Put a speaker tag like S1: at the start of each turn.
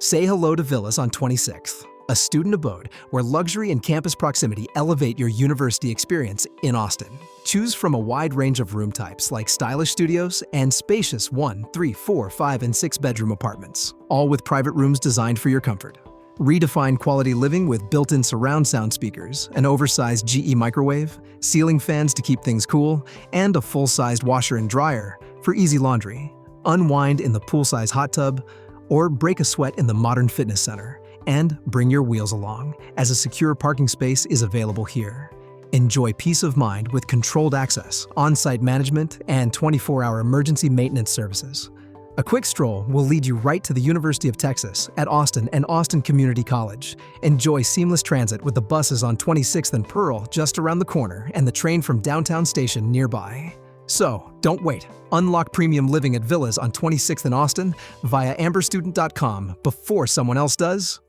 S1: Say hello to Villas on 26th, a student abode where luxury and campus proximity elevate your university experience in Austin. Choose from a wide range of room types like stylish studios and spacious 1, 3, 4, 5, and 6 bedroom apartments, all with private rooms designed for your comfort. Redefine quality living with built-in surround sound speakers, an oversized GE microwave, ceiling fans to keep things cool, and a full-sized washer and dryer for easy laundry. Unwind in the pool-size hot tub, or break a sweat in the modern fitness center. And bring your wheels along, as a secure parking space is available here. Enjoy peace of mind with controlled access, on-site management, and 24-hour emergency maintenance services. A quick stroll will lead you right to the University of Texas at Austin and Austin Community College. Enjoy seamless transit with the buses on 26th and Pearl just around the corner and the train from downtown station nearby. So, don't wait. Unlock premium living at Villas on 26th in Austin via amberstudent.com before someone else does.